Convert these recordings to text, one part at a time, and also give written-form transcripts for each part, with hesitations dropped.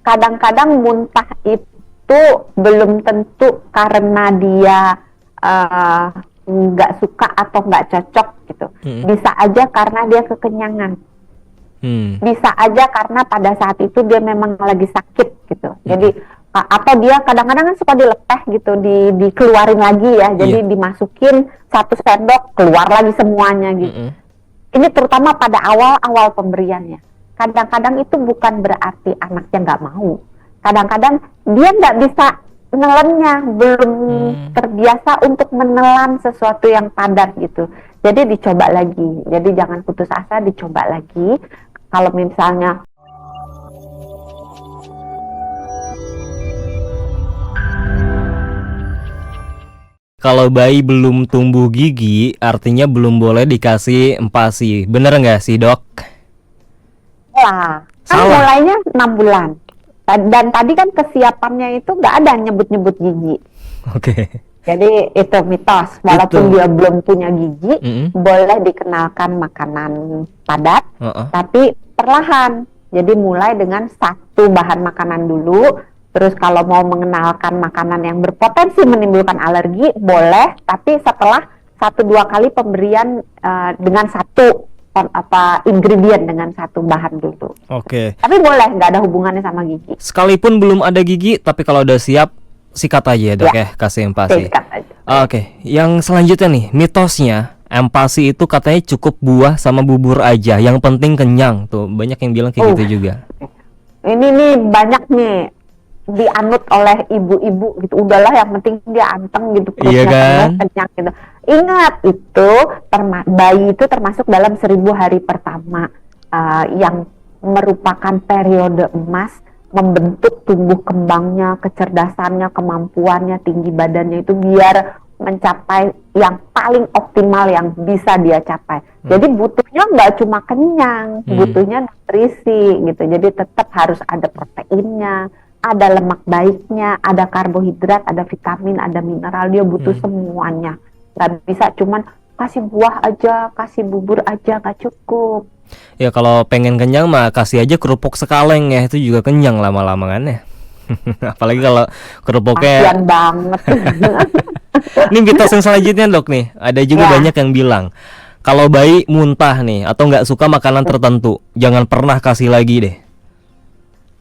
kadang-kadang muntah itu belum tentu karena dia nggak suka atau nggak cocok gitu. Bisa aja karena dia kekenyangan. Bisa aja karena pada saat itu dia memang lagi sakit gitu. Jadi atau dia kadang-kadang kan suka dilepeh gitu, dikeluarin lagi ya. Jadi dimasukin 1 sendok, keluar lagi semuanya gitu. Ini terutama pada awal-awal pemberiannya. Kadang-kadang itu bukan berarti anaknya nggak mau. Kadang-kadang dia nggak bisa nelannya, belum terbiasa untuk menelan sesuatu yang padat gitu. Jadi dicoba lagi. Jadi jangan putus asa, dicoba lagi. Kalau misalnya kalau bayi belum tumbuh gigi, artinya belum boleh dikasih empasi. Bener nggak sih, Dok? kan Salah. mulainya 6 bulan. Dan tadi kan kesiapannya itu nggak ada nyebut-nyebut gigi. Oke. Jadi itu mitos. Walaupun Itu. dia belum punya gigi, boleh dikenalkan makanan padat, tapi perlahan. Jadi mulai dengan 1 bahan makanan dulu. Terus kalau mau mengenalkan makanan yang berpotensi menimbulkan alergi, boleh. Tapi setelah 1-2 kali pemberian dengan 1 ingredient, dengan 1 bahan dulu. Oke. Tapi boleh, nggak ada hubungannya sama gigi. Sekalipun belum ada gigi, tapi kalau udah siap, sikat aja ya, Dok, ya, kasih empasi. Sikat aja. Oke, yang selanjutnya nih, mitosnya empasi itu katanya cukup buah sama bubur aja, yang penting kenyang. Tuh, banyak yang bilang kayak gitu juga. Ini nih banyak nih dianut oleh ibu-ibu gitu. Udahlah, yang penting dia anteng gitu, perutnya kan? kenyang gitu. Ingat, itu bayi itu termasuk dalam 1000 hari pertama yang merupakan periode emas membentuk tumbuh kembangnya, kecerdasannya, kemampuannya, tinggi badannya itu biar mencapai yang paling optimal yang bisa dia capai. Jadi butuhnya nggak cuma kenyang, butuhnya nutrisi gitu. Jadi tetap harus ada proteinnya, ada lemak baiknya, ada karbohidrat, ada vitamin, ada mineral. Dia butuh semuanya. Nggak bisa cuman kasih buah aja, kasih bubur aja, nggak cukup. Ya kalau pengen kenyang mah kasih aja kerupuk sekaleng ya, itu juga kenyang lama-lama kan ya. Apalagi kalau kerupuknya. Kasian banget. Ini mitos yang selanjutnya, Dok, nih. Ada juga banyak yang bilang kalau bayi muntah nih atau nggak suka makanan tertentu, jangan pernah kasih lagi deh.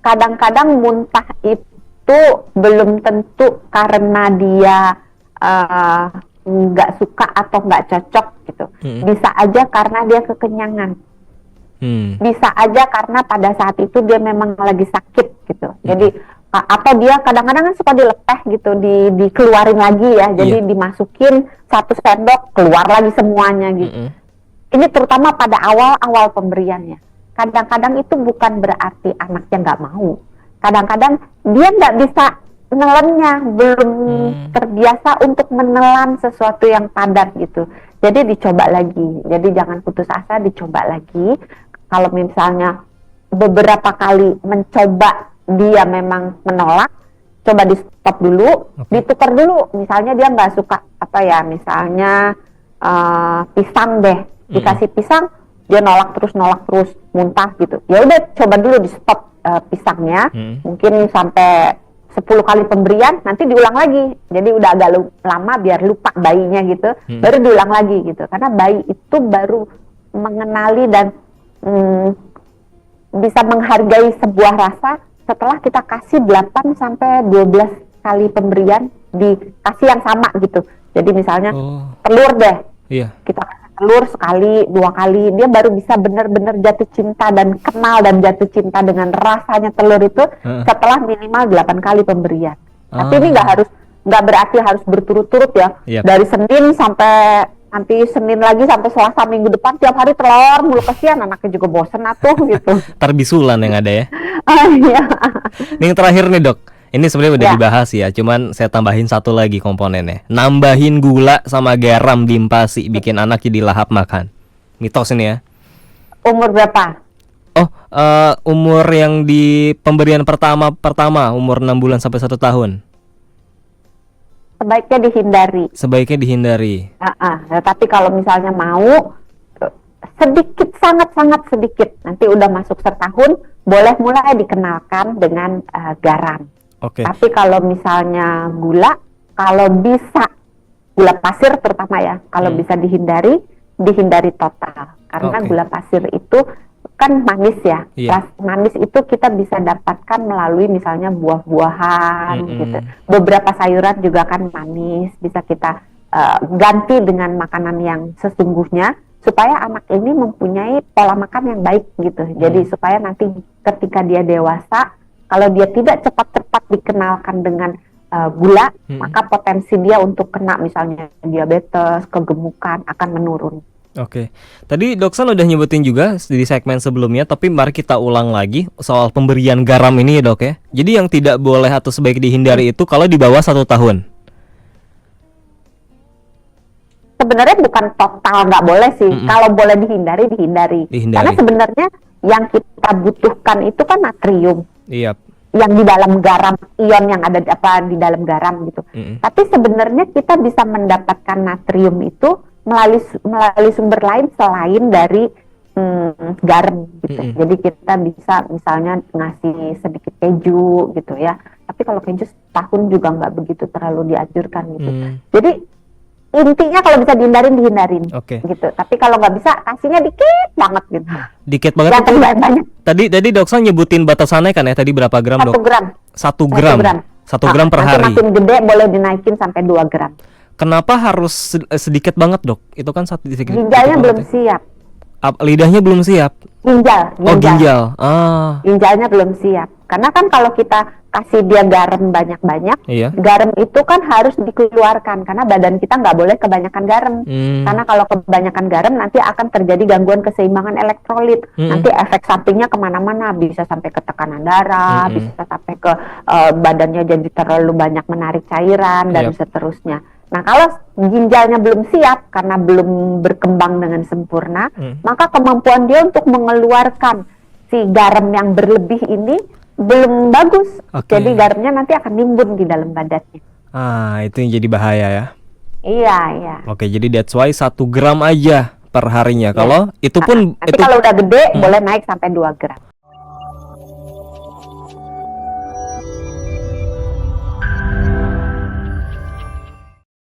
Kadang-kadang muntah itu belum tentu karena dia nggak suka atau nggak cocok gitu. Bisa aja karena dia kekenyangan. Bisa aja karena pada saat itu dia memang lagi sakit gitu. Jadi atau dia kadang-kadang kan suka dilepeh gitu, dikeluarin lagi ya. Jadi dimasukin 1 sendok, keluar lagi semuanya gitu. Ini terutama pada awal-awal pemberiannya. Kadang-kadang itu bukan berarti anaknya nggak mau. Kadang-kadang dia nggak bisa nelannya, belum terbiasa untuk menelan sesuatu yang padat gitu. Jadi dicoba lagi. Jadi jangan putus asa, dicoba lagi. Kalau misalnya beberapa kali mencoba dia memang menolak, coba di stop dulu, ditukar dulu. Misalnya dia nggak suka misalnya pisang deh, dikasih pisang dia nolak terus muntah gitu. Ya udah, coba dulu di stop pisangnya, mungkin sampai 10 kali pemberian, nanti diulang lagi. Jadi udah agak lama biar lupa bayinya gitu, baru diulang lagi gitu. Karena bayi itu baru mengenali dan bisa menghargai sebuah rasa setelah kita kasih 8 sampai 12 kali pemberian, dikasih yang sama gitu. Jadi misalnya telur deh, kita kasih telur sekali, 2 kali, dia baru bisa benar-benar jatuh cinta dan kenal dan jatuh cinta dengan rasanya telur itu setelah minimal 8 kali pemberian. Tapi ini nggak berarti harus berturut-turut ya. Dari Senin sampai nanti Senin lagi sampai Selasa minggu depan tiap hari telur mulu, kesian anaknya juga bosen atuh gitu. Terbisulan yang ada ya. Iya. Ini yang terakhir nih, Dok. Ini sebenarnya udah dibahas ya, cuman saya tambahin 1 lagi komponennya. Nambahin gula sama garam di empasi bikin anak jadi lahap makan. Mitos ini ya. Umur berapa? Umur yang di pemberian pertama umur 6 bulan sampai 1 tahun. Sebaiknya dihindari. Sebaiknya dihindari. Tapi kalau misalnya mau, sedikit, sangat-sangat sedikit. Nanti udah masuk setahun, boleh mulai dikenalkan dengan garam. Tapi kalau misalnya gula, kalau bisa gula pasir terutama ya, kalau bisa dihindari total. Karena gula pasir itu kan manis ya. Manis itu kita bisa dapatkan melalui misalnya buah-buahan gitu. Beberapa sayuran juga kan manis, bisa kita ganti dengan makanan yang sesungguhnya supaya anak ini mempunyai pola makan yang baik gitu. Jadi supaya nanti ketika dia dewasa, kalau dia tidak cepat-cepat dikenalkan dengan gula, maka potensi dia untuk kena misalnya diabetes, kegemukan akan menurun. Tadi Doksan udah nyebutin juga di segmen sebelumnya, tapi mari kita ulang lagi soal pemberian garam ini ya Dok ya. Jadi yang tidak boleh atau sebaik dihindari itu kalau di bawah 1 tahun. Sebenarnya bukan total nggak boleh sih. Kalau boleh dihindari. Karena sebenarnya yang kita butuhkan itu kan natrium. Yang di dalam garam, ion yang ada di dalam garam gitu. Tapi sebenarnya kita bisa mendapatkan natrium itu melalui sumber lain selain dari garam gitu. Jadi kita bisa misalnya ngasih sedikit keju gitu ya. Tapi kalau keju setahun juga nggak begitu terlalu dianjurkan gitu. Jadi intinya kalau bisa dihindarin gitu. Tapi kalau nggak bisa, kasihnya dikit banget gitu. Dikit banget itu banyak. Tadi Doksan nyebutin batasannya kan ya, tadi berapa gram Dok? 1 gram. 1 gram per hari. Makin gede boleh dinaikin sampai 2 gram. Kenapa harus sedikit banget Dok? Itu kan sedikit. Ginjalnya belum siap. Lidahnya belum siap? Ginjal. Ginjalnya belum siap. Karena kan kalau kita kasih dia garam banyak-banyak, garam itu kan harus dikeluarkan karena badan kita nggak boleh kebanyakan garam. Karena kalau kebanyakan garam nanti akan terjadi gangguan keseimbangan elektrolit. Nanti efek sampingnya kemana-mana, bisa sampai ke tekanan darah, bisa sampai ke badannya jadi terlalu banyak menarik cairan dan seterusnya. Nah kalau ginjalnya belum siap karena belum berkembang dengan sempurna, maka kemampuan dia untuk mengeluarkan si garam yang berlebih ini belum bagus. Jadi garamnya nanti akan nimbun di dalam badannya. Itu yang jadi bahaya ya. Iya. Jadi that's why 1 gram aja per harinya. Kalau itu pun Tapi kalau udah gede boleh naik sampai 2 gram.